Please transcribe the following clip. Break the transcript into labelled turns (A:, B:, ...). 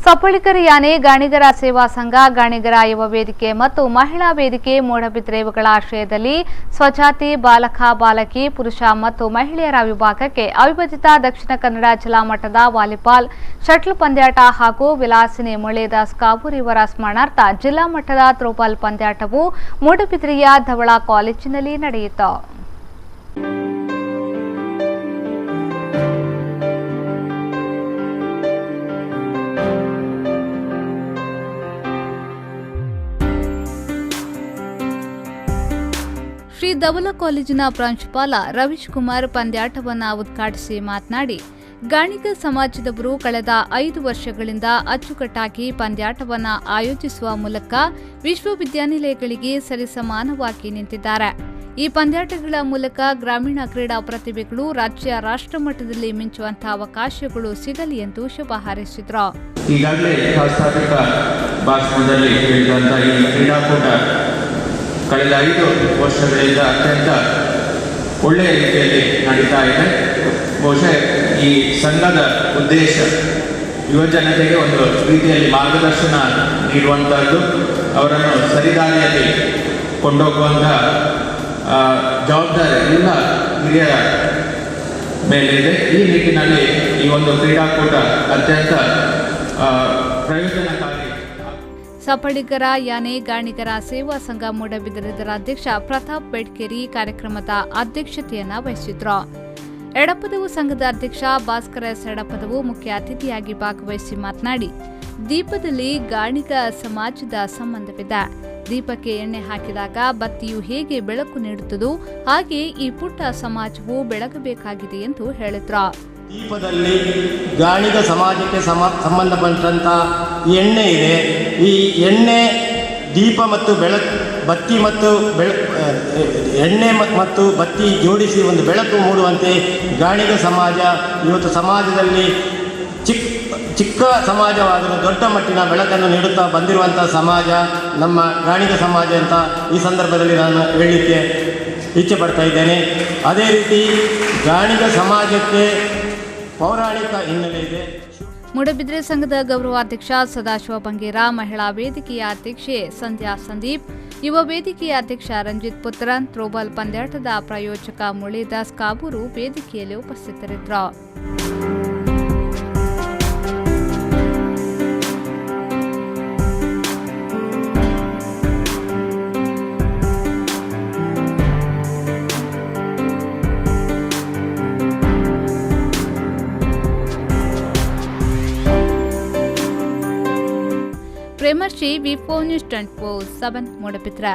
A: ಸಪ್ಪಳಿಕರ ಯಾನೆ ಗಾಣಿಗರ ಸೇವಾ ಸಂಘ, ಗಾಣಿಗರ ಯುವ ವೇದಿಕೆ ಮತ್ತು ಮಹಿಳಾ ವೇದಿಕೆ ಮೂಡಬಿದ್ರೆ ಇವುಗಳ ಆಶ್ರಯದಲ್ಲಿ ಸ್ವಜಾತಿ ಬಾಲಕ ಬಾಲಕಿ ಪುರುಷ ಮತ್ತು ಮಹಿಳೆಯರ ವಿಭಾಗಕ್ಕೆ ಅವಿಭಜಿತ ದಕ್ಷಿಣ ಕನ್ನಡ ಜಿಲ್ಲಾ ಮಟ್ಟದ ವಾಲಿಬಾಲ್, ಶಟ್ಲ್ ಪಂದ್ಯಾಟ ಹಾಗೂ ವಿಲಾಸಿನಿ ಮುರಳೀದಾಸ್ ಕಾವೂರ್ ಇವರ ಸ್ಮರಣಾರ್ಥ ಜಿಲ್ಲಾ ಮಟ್ಟದ ಥ್ರೋಬಾಲ್ ಪಂದ್ಯಾಟವು ಮೂಡಬಿದ್ರೆಯ ಧವಳ ಕಾಲೇಜಿನಲ್ಲಿ ನಡೆಯಿತು. ಶ್ರೀ ಧವಳ ಕಾಲೇಜಿನ ಪ್ರಾಂಶುಪಾಲ ರವೀಶ್ ಕುಮಾರ್ ಪಂದ್ಯಾಟವನ್ನು ಉದ್ಘಾಟಿಸಿ ಮಾತನಾಡಿ, ಗಾಣಿಗ ಸಮಾಜದವರು ಕಳೆದ 5 ವರ್ಷಗಳಿಂದ ಅಚ್ಚುಕಟ್ಟಾಗಿ ಪಂದ್ಯಾಟವನ್ನು ಆಯೋಜಿಸುವ ಮೂಲಕ ವಿಶ್ವವಿದ್ಯಾನಿಲಯಗಳಿಗೆ ಸರಿಸಮಾನವಾಗಿ ನಿಂತಿದ್ದಾರೆ. ಈ ಪಂದ್ಯಾಟಗಳ ಮೂಲಕ ಗ್ರಾಮೀಣ ಕ್ರೀಡಾ ಪ್ರತಿಭೆಗಳು ರಾಜ್ಯ ರಾಷ್ಟ್ರ ಮಟ್ಟದಲ್ಲಿ ಮಿಂಚುವಂತಹ ಅವಕಾಶಗಳು ಸಿಗಲಿ ಎಂದು ಶುಭ ಹಾರೈಸಿದರು.
B: ಈಗಾಗಲೇ ಪ್ರಾಸ್ತಾವಿಕ ಭಾಷಣದಲ್ಲಿ ಹೇಳಿದಂತಹ ಈ ಕ್ರೀಡಾಕೂಟ ಕಳೆದ 5 ವರ್ಷಗಳಿಂದ ಅತ್ಯಂತ ಒಳ್ಳೆಯ ರೀತಿಯಲ್ಲಿ ನಡೀತಾ ಇದೆ. ಬಹುಶಃ ಈ ಸಂಘದ ಉದ್ದೇಶ ಯುವಜನತೆಗೆ ಒಂದು ರೀತಿಯಲ್ಲಿ ಮಾರ್ಗದರ್ಶನ ನೀಡುವಂಥದ್ದು, ಅವರನ್ನು ಸರಿದಾರಿಯಲ್ಲಿ ಕೊಂಡೋಗುವಂಥ ಜವಾಬ್ದಾರಿ ಎಲ್ಲ ಹಿರಿಯರ ಮೇಲಿದೆ. ಈ ನಿಟ್ಟಿನಲ್ಲಿ ಈ ಒಂದು ಕ್ರೀಡಾಕೂಟ ಅತ್ಯಂತ ಪ್ರಯೋಜನಕಾರಿ.
A: ಸಪ್ಪಳಿಗರ ಯಾನೆ ಗಾಣಿಗರ ಸೇವಾ ಸಂಘ ಮೂಡಬಿದ್ರೆ ಇದರ ಅಧ್ಯಕ್ಷ ಪ್ರತಾಪ್ ಬೇಡ್ಕೇರಿ ಕಾರ್ಯಕ್ರಮದ ಅಧ್ಯಕ್ಷತೆಯನ್ನು ವಹಿಸಿದ್ರು. ಎಡಪದವು ಸಂಘದ ಅಧ್ಯಕ್ಷ ಭಾಸ್ಕರ ಎಸ್ ಎಡಪದವು ಮುಖ್ಯ ಅತಿಥಿಯಾಗಿ ಭಾಗವಹಿಸಿ ಮಾತನಾಡಿ, ದೀಪದಲ್ಲಿ ಗಾಣಿಗ ಸಮಾಜದ ಸಂಬಂಧವಿದೆ. ದೀಪಕ್ಕೆ ಎಣ್ಣೆ ಹಾಕಿದಾಗ ಬತ್ತಿಯು ಹೇಗೆ ಬೆಳಕು ನೀಡುತ್ತದೋ ಹಾಗೆ ಈ ಪುಟ್ಟ ಸಮಾಜವು ಬೆಳಗಬೇಕಾಗಿದೆ ಎಂದು ಹೇಳಿದ್ರು.
C: ದೀಪದಲ್ಲಿ ಗಾಣಿಗ ಸಮಾಜಕ್ಕೆ ಸಂಬಂಧಪಟ್ಟಂಥ ಎಣ್ಣೆ ಇದೆ. ಈ ಎಣ್ಣೆ ದೀಪ ಮತ್ತು ಬತ್ತಿ ಮತ್ತು ಎಣ್ಣೆ ಮತ್ತು ಬತ್ತಿ ಜೋಡಿಸಿ ಒಂದು ಬೆಳಕು ಮೂಡುವಂತೆ ಗಾಣಿಗ ಸಮಾಜ ಇವತ್ತು ಸಮಾಜದಲ್ಲಿ ಚಿಕ್ಕ ಸಮಾಜವಾದರೂ ದೊಡ್ಡ ಮಟ್ಟಿನ ಬೆಳಕನ್ನು ನೀಡುತ್ತಾ ಬಂದಿರುವಂಥ ಸಮಾಜ ನಮ್ಮ ಗಾಣಿಗ ಸಮಾಜ ಅಂತ ಈ ಸಂದರ್ಭದಲ್ಲಿ ನಾನು ಹೇಳಲಿಕ್ಕೆ ಇಚ್ಛೆ ಪಡ್ತಾ ಇದ್ದೇನೆ. ಅದೇ ರೀತಿ ಗಾಣಿಗ ಸಮಾಜಕ್ಕೆ ಪೌರಾಣಿಕ ಹಿನ್ನೆಲೆ ಇದೆ.
A: ಮೂಡಬಿದ್ರೆ ಸಂಘದ ಗೌರವಾಧ್ಯಕ್ಷ ಸದಾಶಿವ ಬಂಗೇರ, ಮಹಿಳಾ ವೇದಿಕೆಯ ಅಧ್ಯಕ್ಷೆ ಸಂಧ್ಯಾ ಸಂದೀಪ್, ಯುವ ವೇದಿಕೆಯ ಅಧ್ಯಕ್ಷ ರಂಜಿತ್ ಪುತ್ರನ್, ಥ್ರೋಬಾಲ್ ಪಂದ್ಯಾಟದ ಪ್ರಾಯೋಜಕ ಮುರಳೀದಾಸ್ ಕಾವೂರು ವೇದಿಕೆಯಲ್ಲಿ ಉಪಸ್ಥಿತರಿದ್ದರು. ಪ್ರೇಮಶ್ರೀ, ವಿ4 ನ್ಯೂಸ್ 24/7 ಮೂಡಬಿದ್ರೆ.